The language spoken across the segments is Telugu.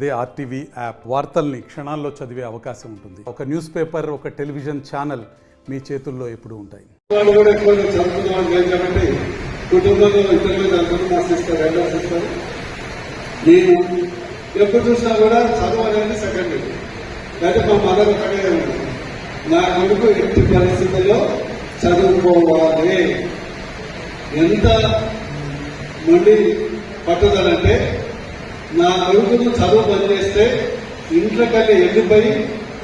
అదే ఆర్టీవీ యాప్ వార్తల్ని క్షణాల్లో చదివే అవకాశం ఉంటుంది. ఒక న్యూస్ పేపర్, ఒక టెలివిజన్ ఛానల్ మీ చేతుల్లో ఎప్పుడూ ఉంటాయి. వాళ్ళు కూడా ఎక్కువ చదువుతున్నాం లేదు కాబట్టి కుటుంబంలో ఇద్దరు చదువుకుని మా సిస్టర్ రెండో సిస్టర్ నేను ఎప్పుడు చూసినా కూడా చదువు అనేది సెకండరీ. అయితే మా మదర్ ఒకటే ఉంది, నా కొడుకు ఎట్టి పరిస్థితుల్లో చదువుకోవాలి. ఎంత మండి పట్టుదలంటే నా కొడుకును చదువు బంద్ చేస్తే ఇంట్లో కల్లా వెళ్ళిపోయి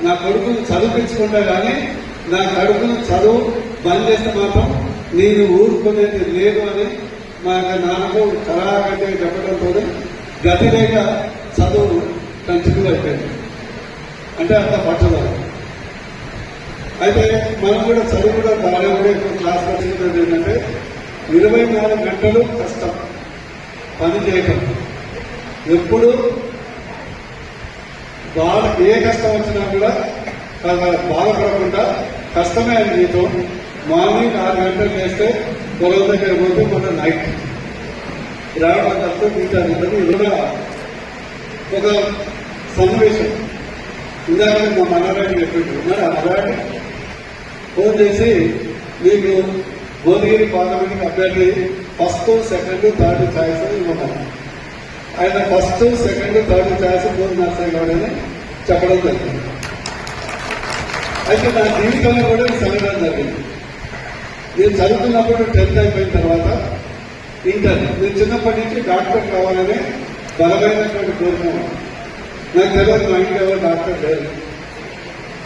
నా కొడుకును చదివించుకుంటా కానీ నా కొడుకును చదువు బంద్ చేస్తే మాత్రం నేను ఊరుకునేది లేదు అని మా నాన్నకు కరాకంటే చెప్పడంతో గతి లేక చదువు కంటిన్యూ అయిపోయింది. అంటే అంత పట్టుదల. అయితే మనం కూడా చదువు కూడా బాగా కూడా క్లాస్ వచ్చినది ఏంటంటే 24 గంటలు కష్టం పని చేయటం. ఎప్పుడు ఏ కష్టం వచ్చినా కూడా బాధపడకుండా కష్టమే అని జీవితం. మార్నింగ్ 6 గంటలు చేస్తే పొలం దగ్గర పోతే మన నైట్ రావడం తప్ప తీర్చాలి. ఇది కూడా ఒక సన్నివేశం. ఇందాక మా మనరాజు చెప్పింది, అన్నరాజు ఫోన్ చేసి మీకు భువనగిరి పార్లమెంట్కి అభ్యర్థి ఫస్ట్, సెకండ్, థర్డ్ ఛాయిస్ ఇవ్వమన్నారు. ఆయన ఫస్ట్, సెకండ్, థర్డ్ ఛాయిస్ భువన నర్సయ్య గౌడ్ అని చెప్పడం జరిగింది. అయితే నా జీవితంలో కూడా చదవడం జరిగింది. నేను చదువుతున్నప్పుడు 10th అయిపోయిన తర్వాత ఇంటర్. నేను చిన్నప్పటి నుంచి డాక్టర్ కావాలనే బలమైనటువంటి కోరిక. నాకు తెలియదు మా ఇంట్లో ఎవరు డాక్టర్ లేదు.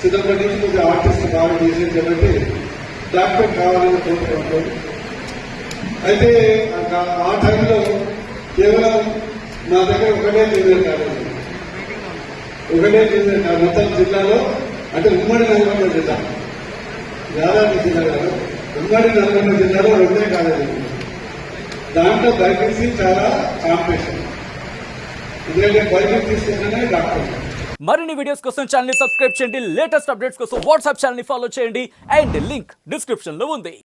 చిన్నప్పటి నుంచి కొంచెం ఆర్టిస్ట్ బాగా చేసేది కాబట్టి డాక్టర్ కావాలని కోరిక ఉంటుంది. అయితే ఆ టైంలో కేవలం నా దగ్గర ఒకటే జూనియర్ కాలేజ్, మొత్తం జిల్లాలో, అంటే ఉమ్మడి నల్గొండ జిల్లా, యాదాద్రి జిల్లా కాదు, ఉమ్మడి నల్గొండ జిల్లాలో 2 కాలేజీలు. దాంట్లో బైపీసీ చాలా కాంపిటీషన్. ఎందుకంటే బైపీసీ తీసుకుంటేనే డాక్టర్. మరిన్ని వీడియోస్ కోసం ఛానల్ ని సబ్స్క్రైబ్ చేయండి. లేటెస్ట్ అప్డేట్స్ కోసం వాట్సాప్ ఛానల్ ని ఫాలో చేయండి. అండ్ లింక్ డిస్క్రిప్షన్ లో ఉంది.